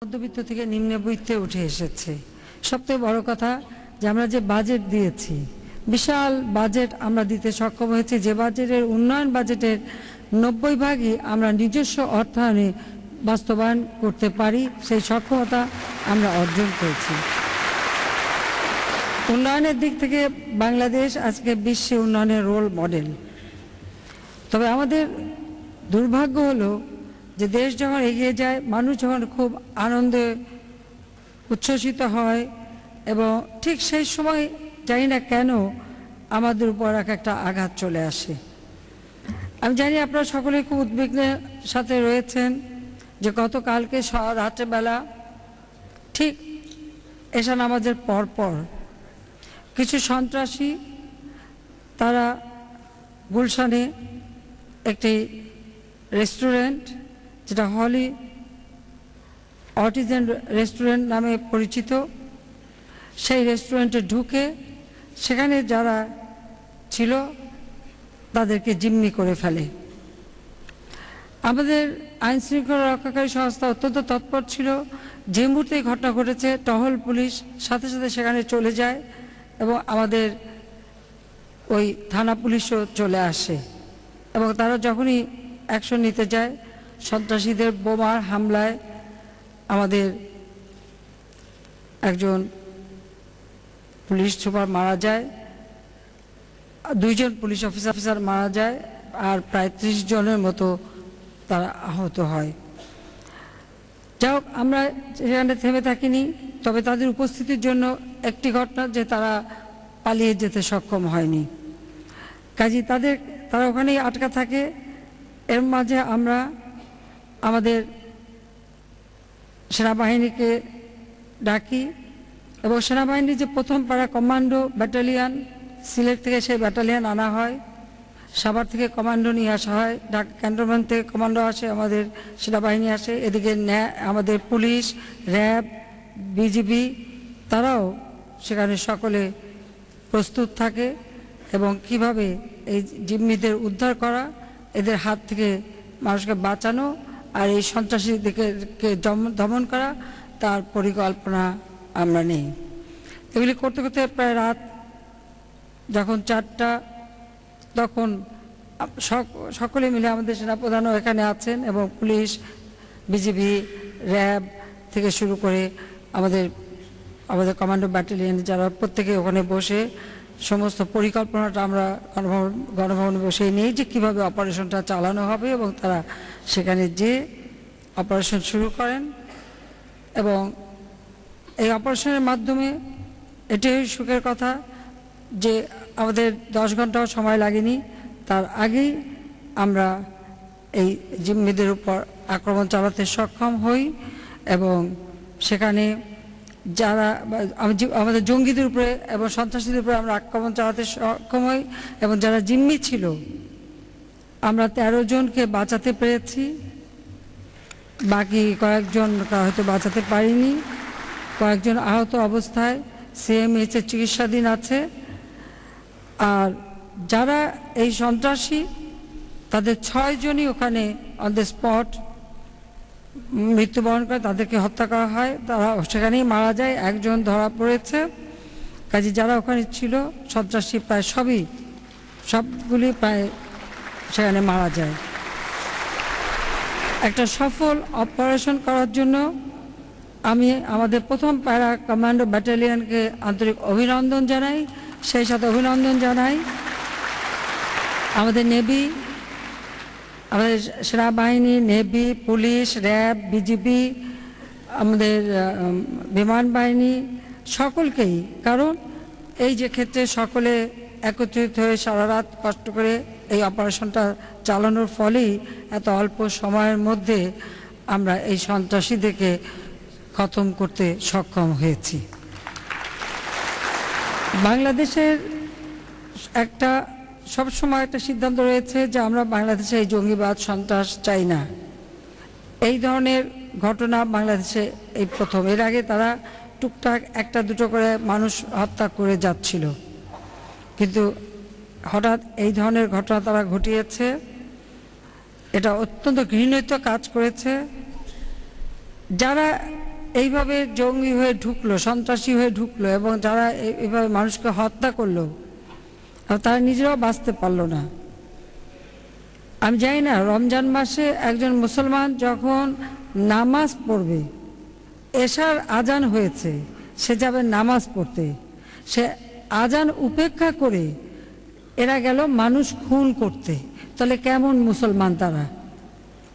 মধ্যবিত্ত থেকে নিম্নবিত্তে উঠে এসেছে। সবথেকে বড় কথা যে আমরা যে বাজেট দিয়েছি, বিশাল বাজেট আমরা দিতে সক্ষম হয়েছি, যে বাজেটের উন্নয়ন বাজেটের 90% আমরা নিজস্ব অর্থায়নে বাস্তবায়ন করতে পারি, সেই সক্ষমতা আমরা অর্জন করেছি। উন্নয়নের দিক থেকে বাংলাদেশ আজকে বিশ্বে উন্নয়নের রোল মডেল। তবে আমাদের দুর্ভাগ্য হলো যে দেশ যখন এগিয়ে যায়, মানুষ যখন খুব আনন্দে উচ্ছ্বসিত হয়, এবং ঠিক সেই সময় জানি না কেন আমাদের উপর একটা আঘাত চলে আসে। আমি জানি আপনারা সকলে খুব উদ্বিগ্নের সাথে রয়েছেন যে গতকালকে রাত্রেবেলা ঠিক এশা নামাজের পরপর কিছু সন্ত্রাসী তারা গুলশানে একটি রেস্টুরেন্ট, যেটা হলি আর্টিজান রেস্টুরেন্ট নামে পরিচিত, সেই রেস্টুরেন্টে ঢুকে সেখানে যারা ছিল তাদেরকে জিম্মি করে ফেলে। আমাদের আইন শৃঙ্খলা রক্ষাকারী সংস্থা অত্যন্ত তৎপর ছিল। যে মুহূর্তে ঘটনা ঘটেছে টহল পুলিশ সাথে সাথে সেখানে চলে যায় এবং আমাদের ওই থানা পুলিশও চলে আসে, এবং তারা যখনই অ্যাকশন নিতে যায়, সন্ত্রাসীদের বোমার হামলায় আমাদের একজন পুলিশ সুপার মারা যায়, 2 জন পুলিশ অফিসার মারা যায়, আর প্রায় 30 জনের মতো তারা আহত হয়। যাই হোক, আমরা সেখানে থেমে থাকিনি, তবে তাদের উপস্থিতির জন্য একটি ঘটনা যে তারা পালিয়ে যেতে সক্ষম হয়নি, কাজী তারা ওখানেই আটকা থাকে। এর মাঝে আমরা আমাদের সেনাবাহিনীকে ডাকি, এবং সেনাবাহিনীর যে প্রথম পাড়া কমান্ডো ব্যাটালিয়ান, সিলেট থেকে সেই ব্যাটালিয়ান আনা হয়, সাভার থেকে কমান্ডো নিয়ে আসা হয়, ঢাকা ক্যান্টনমেন্ট থেকে কমান্ডো আসে, আমাদের সেনাবাহিনী আসে, এদিকে আমাদের পুলিশ, র্যাব, বিজিবি তারাও সেখানে সকলে প্রস্তুত থাকে, এবং কিভাবে এই জিম্মিদের উদ্ধার করা, এদের হাত থেকে মানুষকে বাঁচানো আর এই সন্ত্রাসীদেরকে দমন করা, তার পরিকল্পনা আমরা নেই। এগুলি করতে করতে প্রায় রাত যখন 4টা, তখন সকলে মিলে আমাদের সেনাপ্রধানও এখানে আছেন, এবং পুলিশ, বিজিবি, র্যাব থেকে শুরু করে আমাদের কমান্ডো ব্যাটালিয়ন যারা প্রত্যেকে ওখানে বসে সমস্ত পরিকল্পনাটা আমরা গণভবনে বসে নিই যে কীভাবে অপারেশনটা চালানো হবে, এবং তারা সেখানে যে অপারেশন শুরু করেন। এবং এই অপারেশনের মাধ্যমে এটাই সুখের কথা যে আমাদের 10 ঘন্টাও সময় লাগেনি, তার আগেই আমরা এই জিম্মিদের উপর আক্রমণ চালাতে সক্ষম হই, এবং সেখানে যারা আমাদের জঙ্গিদের উপরে এবং সন্ত্রাসীদের উপরে আমরা আক্রমণ চালাতে সক্ষম হই, এবং যারা জিম্মি ছিল আমরা 13 জনকে বাঁচাতে পেরেছি, বাকি কয়েকজন হয়তো বাঁচাতে পারিনি, কয়েকজন আহত অবস্থায় সিএমএইচের চিকিৎসাধীন আছে। আর যারা এই সন্ত্রাসী তাদের 6 জনই ওখানে অন দ্য স্পট মৃত্যুবরণ করে, তাদেরকে হত্যা করা হয়, তারা সেখানেই মারা যায়, 1 জন ধরা পড়েছে। কাজে যারা ওখানে ছিল সন্ত্রাসী প্রায় সবগুলি প্রায় সেখানে মারা যায়। একটা সফল অপারেশন করার জন্য আমি আমাদের প্রথম প্যারা কমান্ডো ব্যাটালিয়নকে আন্তরিক অভিনন্দন জানাই। সেই সাথে অভিনন্দন জানাই আমাদের নেভি, আমাদের সেনাবাহিনী, নেভি, পুলিশ, র্যাব, বিজিবি, আমাদের বিমান বাহিনী সকলকেই, কারণ এই যে ক্ষেত্রে সকলে একত্রিত হয়ে সারা রাত কষ্ট করে এই অপারেশনটা চালানোর ফলেই এত অল্প সময়ের মধ্যে আমরা এই সন্ত্রাসীদেরকে খতম করতে সক্ষম হয়েছি। বাংলাদেশের সবসময় একটা সিদ্ধান্ত রয়েছে যে আমরা বাংলাদেশে এই জঙ্গিবাদ সন্ত্রাস চাই না। এই ধরনের ঘটনা বাংলাদেশে এই প্রথম। এর আগে তারা টুকটাক 1-2 করে মানুষ হত্যা করে যাচ্ছিল, কিন্তু হঠাৎ এই ধরনের ঘটনা তারা ঘটিয়েছে। এটা অত্যন্ত ঘৃণিত কাজ করেছে। যারা এইভাবে জঙ্গি হয়ে ঢুকলো, সন্ত্রাসী হয়ে ঢুকলো এবং যারা এইভাবে মানুষকে হত্যা করলো, তারা নিজেরাও বাঁচতে পারলো না। আমি জানি না, রমজান মাসে একজন মুসলমান যখন নামাজ পড়বে, এশার আজান হয়েছে, সে যাবে নামাজ পড়তে, সে আজান উপেক্ষা করে এরা গেল মানুষ খুন করতে। তাহলে কেমন মুসলমান তারা?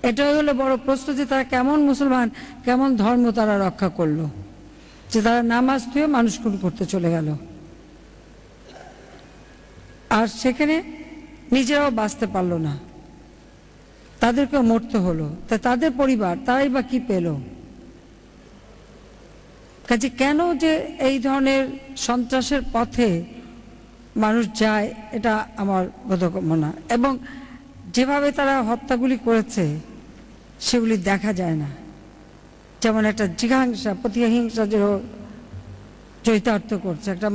এটাই হলো বড় প্রশ্ন, যে তারা কেমন মুসলমান, কেমন ধর্ম তারা রক্ষা করলো, যে তারা নামাজ ধুয়ে মানুষ খুন করতে চলে গেল, আর সেখানে নিজেরাও বাঁচতে পারলো না, তাদেরকেও মরতে হলো। তা তাদের পরিবার তারাই বা কি পেল? কাজে কেন যে এই ধরনের সন্ত্রাসের পথে মানুষ যায়, এটা আমার বোধগম্য না। এবং যেভাবে তারা হত্যাগুলি করেছে সেগুলি দেখা যায় না। যেমন একটা জিঘাংসা, প্রতিহিংসা যে চরিতার্থ করছে, একটা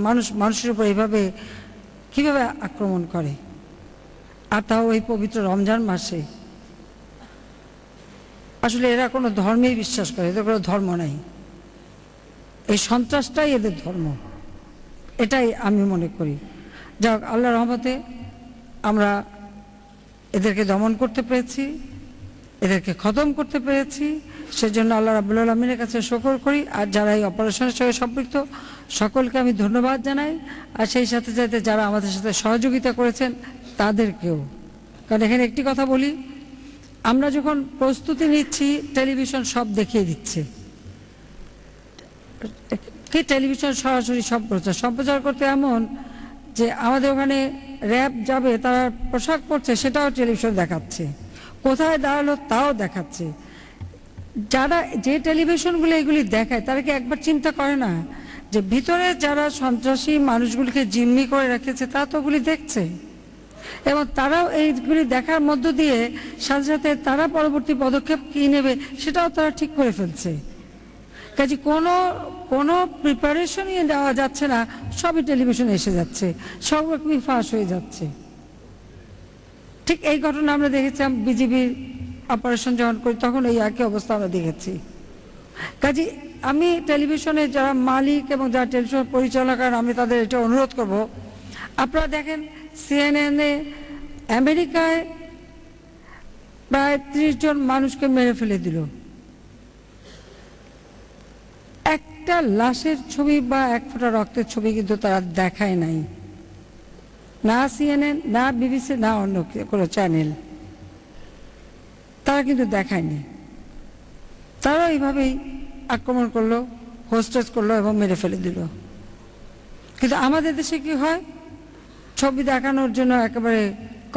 মানুষের উপর এইভাবে কিভাবে আক্রমণ করে, আর তাও এই পবিত্র রমজান মাসে। আসলে এরা কোনো ধর্মেই বিশ্বাস করে, এদের কোনো ধর্ম নাই, এই সন্ত্রাসটাই এদের ধর্ম, এটাই আমি মনে করি। যাক, আল্লাহর রহমতে আমরা এদেরকে দমন করতে পেরেছি, এদেরকে খতম করতে পেরেছি, সেজন্য আল্লাহ রাব্বুল আলামিনের কাছে শুকর করি। আর যারা এই অপারেশনের সঙ্গে সম্পৃক্ত সকলকে আমি ধন্যবাদ জানাই, আর সেই সাথে সাথে যারা আমাদের সাথে সহযোগিতা করেছেন তাদেরকেও। কারণ এখানে একটি কথা বলি, আমরা যখন প্রস্তুতি নিচ্ছি, টেলিভিশন সব দেখিয়ে দিচ্ছে, কি টেলিভিশন সরাসরি সম্প্রচার করতে এমন যে আমাদের ওখানে র্যাব যাবে, তারা পোশাক পরছে সেটাও টেলিভিশন দেখাচ্ছে, কোথায় দাঁড়ালো তাও দেখাচ্ছে। যারা যে টেলিভিশনগুলো এগুলি দেখায়, তারা কি একবার চিন্তা করে না যে ভিতরে যারা সন্ত্রাসী মানুষগুলিকে জিম্মি করে রেখেছে তারা তো ওগুলি দেখছে, এবং তারাও এইগুলি দেখার মধ্য দিয়ে সাথে সাথে তারা পরবর্তী পদক্ষেপ কী নেবে সেটাও তারা ঠিক করে ফেলছে। কাজে কোনো প্রিপারেশনই দেওয়া যাচ্ছে না, সবই টেলিভিশনে এসে যাচ্ছে, সব রকমই ফাঁস হয়ে যাচ্ছে। ঠিক এই ঘটনা আমরা দেখেছিলাম বিজিবির অপারেশন যখন করি, তখন এই একই অবস্থা আমরা দেখেছি। কাজে আমি টেলিভিশনের যারা মালিক এবং যারা টেলিভিশন পরিচালনা করেন, আমি তাদের এটা অনুরোধ করব, আপনারা দেখেন সিএনএনে আমেরিকায় প্রায় 30 জন মানুষকে মেরে ফেলে দিল, একটা লাশের ছবি বা এক ফোঁটা রক্তের ছবি কিন্তু তারা দেখায় নাই, না সিএনএন, না বিবিসি, না অন্য কোনো চ্যানেল, তারা কিন্তু দেখায়নি। তারা এইভাবেই আক্রমণ করলো, হোস্টেজ করলো এবং মেরে ফেলে দিল। কিন্তু আমাদের দেশে কি হয়, ছবি দেখানোর জন্য একেবারে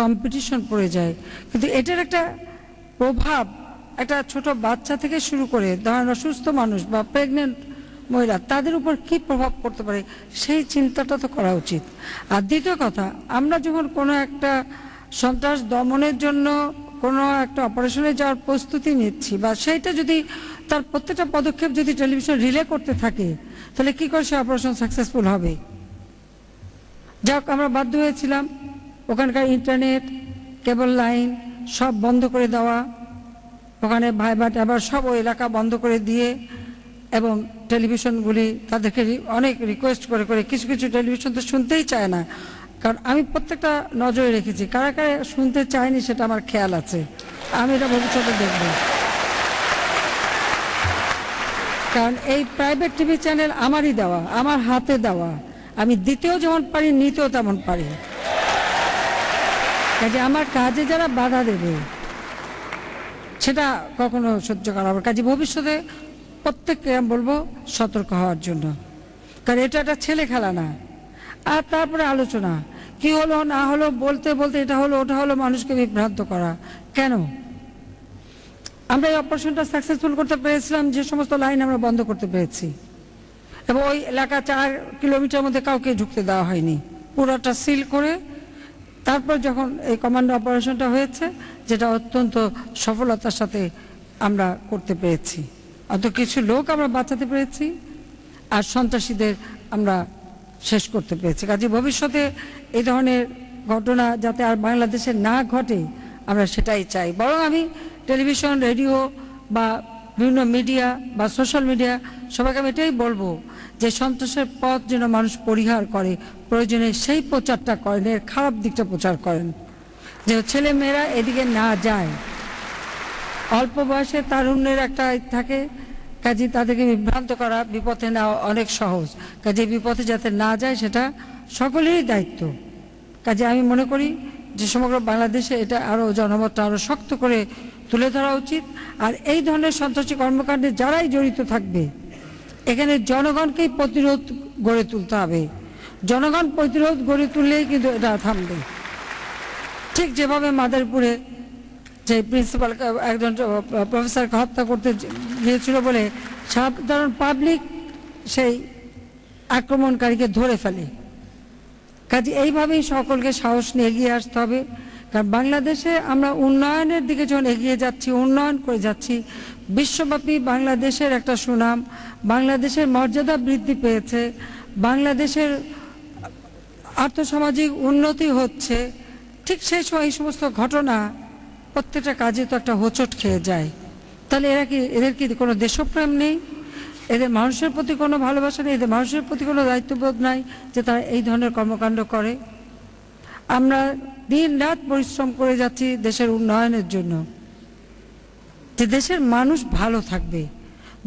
কম্পিটিশন পড়ে যায়। কিন্তু এটার একটা প্রভাব একটা ছোট বাচ্চা থেকে শুরু করে ধরেন অসুস্থ মানুষ বা প্রেগনেন্ট মহিলা, তাদের উপর কি প্রভাব পড়তে পারে সেই চিন্তাটা তো করা উচিত। আর দ্বিতীয় কথা, আমরা যখন কোনো একটা সন্ত্রাস দমনের জন্য কোনো একটা অপারেশনে যাওয়ার প্রস্তুতি নিচ্ছি, বা সেইটা যদি তার প্রত্যেকটা পদক্ষেপ যদি টেলিভিশন রিলে করতে থাকে, তাহলে কি করে সে অপারেশন সাকসেসফুল হবে? যাক, আমরা বাধ্য হয়েছিলাম ওখানকার ইন্টারনেট, কেবল লাইন সব বন্ধ করে দেওয়া, ওখানে ভাইবা টাইবার সব ওই এলাকা বন্ধ করে দিয়ে, এবং টেলিভিশনগুলি তাদেরকে অনেক রিকোয়েস্ট করে করে, কিছু কিছু টেলিভিশন তো শুনতেই চায় না, কারণ আমি প্রত্যেকটা নজরে রেখেছি, কারা কারা শুনতে চায়নি সেটা আমার খেয়াল আছে, আমি এটা ভবিষ্যতে দেখব। কারণ এই প্রাইভেট টিভি চ্যানেল আমারই দেওয়া, আমার হাতে দেওয়া, আমি দিতেও যেমন পারি নিতেও তেমন পারি। কাজে আমার কাজে যারা বাধা দেবে সেটা কখনো সহ্য করা হবে। কাজে ভবিষ্যতে প্রত্যেককে আমি বলবো সতর্ক হওয়ার জন্য, কারণ এটা একটা ছেলে খেলা না। আর তারপরে আলোচনা কি হলো না হলো বলতে বলতে এটা হলো ওটা হলো, মানুষকে বিভ্রান্ত করা কেন? আমরা এই অপারেশনটা সাকসেসফুল করতে পেরেছিলাম যে সমস্ত লাইন আমরা বন্ধ করতে পেরেছি, এবং ওই এলাকা 4 কিলোমিটার মধ্যে কাউকে ঢুকতে দেওয়া হয়নি, পুরোটা সিল করে তারপর যখন এই কমান্ডো অপারেশনটা হয়েছে, যেটা অত্যন্ত সফলতার সাথে আমরা করতে পেরেছি, অত কিছু লোক আমরা বাঁচাতে পেরেছি, আর সন্ত্রাসীদের আমরা শেষ করতে পেরেছি। কাজে ভবিষ্যতে এই ধরনের ঘটনা যাতে আর বাংলাদেশে না ঘটে আমরা সেটাই চাই। বরং আমি টেলিভিশন, রেডিও বা বিভিন্ন মিডিয়া বা সোশ্যাল মিডিয়া সবাইকে আমি এটাই বলবো যে সন্ত্রাসের পথ যেন মানুষ পরিহার করে, প্রয়োজনে সেই প্রচারটা করেন, এর খারাপ দিকটা প্রচার করেন, যে ছেলে মেয়েরা এদিকে না যায়। অল্প বয়সে তারুণ্যের একটা থাকে, কাজে তাদেরকে বিভ্রান্ত করা, বিপথে নেওয়া অনেক সহজ। কাজে বিপথে যাতে না যায় সেটা সকলেরই দায়িত্ব। কাজে আমি মনে করি যে সমগ্র বাংলাদেশে এটা আরও জনমতটা আরও শক্ত করে তুলে ধরা উচিত। আর এই ধরনের সন্ত্রাসী কর্মকাণ্ডে যারাই জড়িত থাকবে, এখানে জনগণকেই প্রতিরোধ গড়ে তুলতে হবে। জনগণ প্রতিরোধ গড়ে তুললেই কিন্তু এটা থামবে। ঠিক যেভাবে মাদারীপুরে যে প্রিন্সিপাল একজন প্রফেসরকে হত্যা করতে গিয়েছিল বলে সাধারণ পাবলিক সেই আক্রমণকারীকে ধরে ফেলে। কাজে এইভাবেই সকলকে সাহস নিয়ে এগিয়ে আসতে হবে। কারণ বাংলাদেশে আমরা উন্নয়নের দিকে যখন এগিয়ে যাচ্ছি, উন্নয়ন করে যাচ্ছি, বিশ্বব্যাপী বাংলাদেশের একটা সুনাম, বাংলাদেশের মর্যাদা বৃদ্ধি পেয়েছে, বাংলাদেশের আর্থসামাজিক উন্নতি হচ্ছে, ঠিক সেই সময় এই সমস্ত ঘটনা প্রত্যেকটা কাজে তো একটা হোঁচট খেয়ে যায়। তাহলে এদের কি কোনো দেশপ্রেম নেই? এদের মানুষের প্রতি কোনো ভালোবাসা নেই? এদের মানুষের প্রতি কোনো দায়িত্ববোধ নাই যে তারা এই ধরনের কর্মকাণ্ড করে? আমরা দিন রাত পরিশ্রম করে যাচ্ছি দেশের উন্নয়নের জন্য, যে দেশের মানুষ ভালো থাকবে,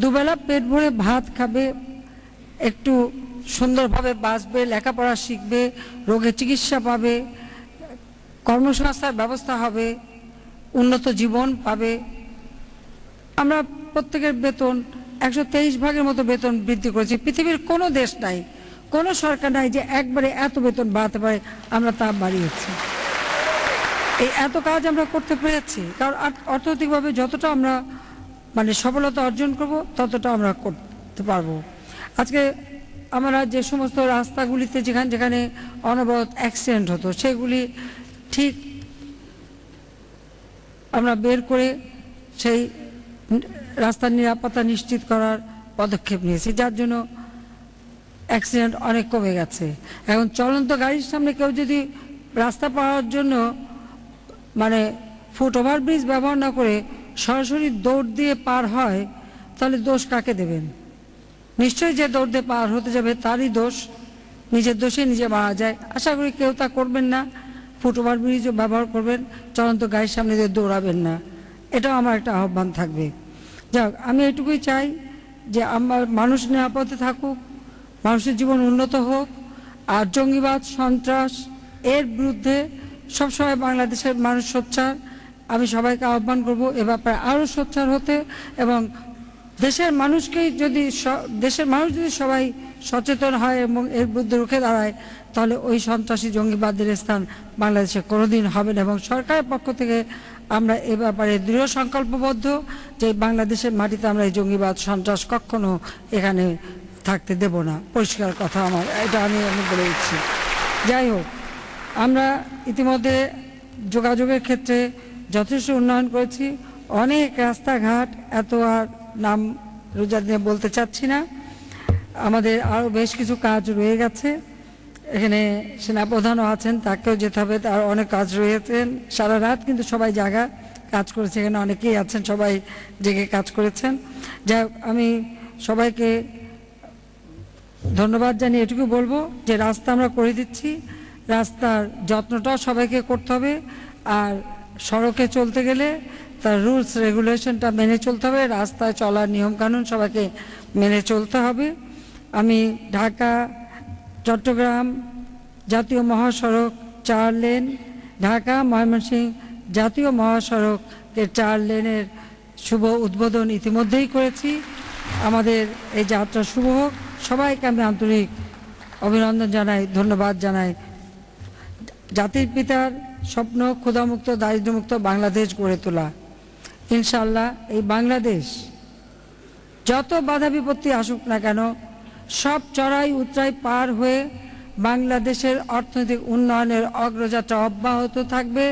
দুবেলা পেট ভরে ভাত খাবে, একটু সুন্দরভাবে বাঁচবে, লেখাপড়া শিখবে, রোগের চিকিৎসা পাবে, কর্মসংস্থার ব্যবস্থা হবে, উন্নত জীবন পাবে। আমরা প্রত্যেকের বেতন 123 ভাগের মতো বেতন বৃদ্ধি করেছি। পৃথিবীর কোনো দেশ নাই, কোনো সরকার নাই যে একবারে এত বেতন বাড়াতে পারে, আমরা তা বাড়িয়েছি। এই এত কাজ আমরা করতে পেরেছি কারণ অর্থনৈতিকভাবে যতটা আমরা সফলতা অর্জন করব ততটা আমরা করতে পারবো। আজকে আমরা যে সমস্ত রাস্তাগুলিতে যেখানে যেখানে অনবরত অ্যাক্সিডেন্ট হতো, সেগুলি ঠিক আমরা বের করে সেই রাস্তার নিরাপত্তা নিশ্চিত করার পদক্ষেপ নিয়েছি, যার জন্য অ্যাক্সিডেন্ট অনেক কমে গেছে। এখন চলন্ত গাড়ির সামনে কেউ যদি রাস্তা পাওয়ার জন্য ফুট ওভারব্রিজ ব্যবহার না করে সরাসরি দৌড় দিয়ে পার হয়, তাহলে দোষ কাকে দেবেন? নিশ্চয়ই যে দৌড় দিয়ে পার হতে যাবে তারই দোষ, নিজের দোষে নিজে মারা যায়। আশা করি কেউ তা করবেন না, ফুট ওভারব্রিজও ব্যবহার করবেন, চলন্ত গাড়ির সামনে দিয়ে দৌড়াবেন না। এটাও আমার একটা আহ্বান থাকবে। যাক, আমি এটুকুই চাই যে আমার মানুষ নিরাপদে থাকুক, মানুষের জীবন উন্নত হোক, আর জঙ্গিবাদ সন্ত্রাস এর বিরুদ্ধে সবসময় বাংলাদেশের মানুষ সোচ্চার। আমি সবাইকে আহ্বান করব এ ব্যাপারে আরও সোচ্চার হতে, এবং দেশের মানুষ যদি সবাই সচেতন হয় এবং এর বিরুদ্ধে রুখে দাঁড়ায়, তাহলে ওই সন্ত্রাসী জঙ্গিবাদের স্থান বাংলাদেশে কোনোদিন হবে না। এবং সরকারের পক্ষ থেকে আমরা এ ব্যাপারে দৃঢ় সংকল্পবদ্ধ যে বাংলাদেশের মাটিতে আমরা এই জঙ্গিবাদ সন্ত্রাস কখনো এখানে থাকতে দেব না। পরিষ্কার কথা আমার, এটা আমি বলে দিচ্ছি। যাই হোক, আমরা ইতিমধ্যে যোগাযোগের ক্ষেত্রে যথেষ্ট উন্নয়ন করেছি। অনেক রাস্তাঘাট, এত আর নাম রোজা দিয়ে বলতে চাচ্ছি না, আমাদের আরও বেশ কিছু কাজ রয়ে গেছে। এখানে সেনাপ্রধানও আছেন, তাকেও যেতে হবে, তার অনেক কাজ রয়েছেন। সারা রাত কিন্তু সবাই জাগা কাজ করেছে, এখানে অনেকেই আছেন, সবাই জেগে কাজ করেছেন। যাই হোক, আমি সবাইকে ধন্যবাদ জানিয়ে এটুকু বলবো যে রাস্তা আমরা করে দিচ্ছি, রাস্তার যত্নটাও সবাইকে করতে হবে। আর সড়কে চলতে গেলে তার রুলস রেগুলেশনটা মেনে চলতে হবে, রাস্তায় চলার নিয়মকানুন সবাইকে মেনে চলতে হবে। আমি ঢাকা চট্টগ্রাম জাতীয় মহাসড়ক 4 লেন, ঢাকা ময়মনসিংহ জাতীয় মহাসড়কের 4 লেনের শুভ উদ্বোধন ইতিমধ্যেই করেছি। আমাদের এই যাত্রা শুভ হোক। সবাইকে আমি আন্তরিক অভিনন্দন জানাই, ধন্যবাদ জানাই। জাতির পিতার স্বপ্ন ক্ষুধামুক্ত দারিদ্র্যমুক্ত বাংলাদেশ গড়ে তোলা। ইনশাআল্লাহ এই বাংলাদেশ যত বাধা বিপত্তি আসুক না কেন, সব চড়াই উতরাই পার হয়ে বাংলাদেশের অর্থনৈতিক উন্নয়নের অগ্রযাত্রা অব্যাহত থাকবে।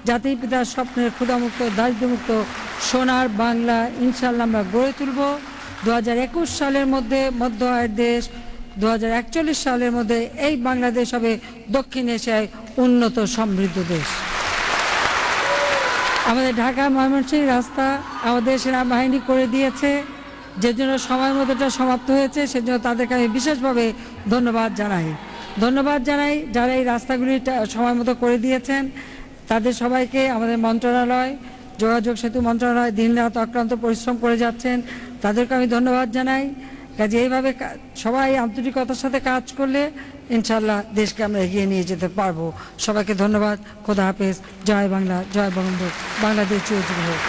জাতির পিতার স্বপ্নের ক্ষুধামুক্ত দারিদ্র্যমুক্ত সোনার বাংলা ইনশাআল্লাহ আমরা গড়ে তুলব। 2021 সালের মধ্যে মধ্য আয়ের দেশ, 2041 সালের মধ্যে এই বাংলাদেশ হবে দক্ষিণ এশিয়ায় উন্নত সমৃদ্ধ দেশ। আমাদের ঢাকা ময়মনসিংহ রাস্তা আমাদের সেনাবাহিনী করে দিয়েছে, যে জন্য সময় মতো এটা সমাপ্ত হয়েছে, সেজন্য তাদেরকে আমি বিশেষভাবে ধন্যবাদ জানাই যারা এই রাস্তাগুলি সময় মতো করে দিয়েছেন। তাদের সবাইকে আমাদের মন্ত্রণালয়, যোগাযোগ সেতু মন্ত্রণালয় দিনরাত অক্লান্ত পরিশ্রম করে যাচ্ছেন, তাদেরকে আমি ধন্যবাদ জানাই। কাজে এইভাবে সবাই আন্তরিকতার সাথে কাজ করলে ইনশাল্লাহ দেশকে আমরা এগিয়ে নিয়ে যেতে পারবো। সবাইকে ধন্যবাদ। খোদা হাফেজ। জয় বাংলা, জয় বঙ্গবন্ধু, বাংলাদেশ চিরজীবী হোক।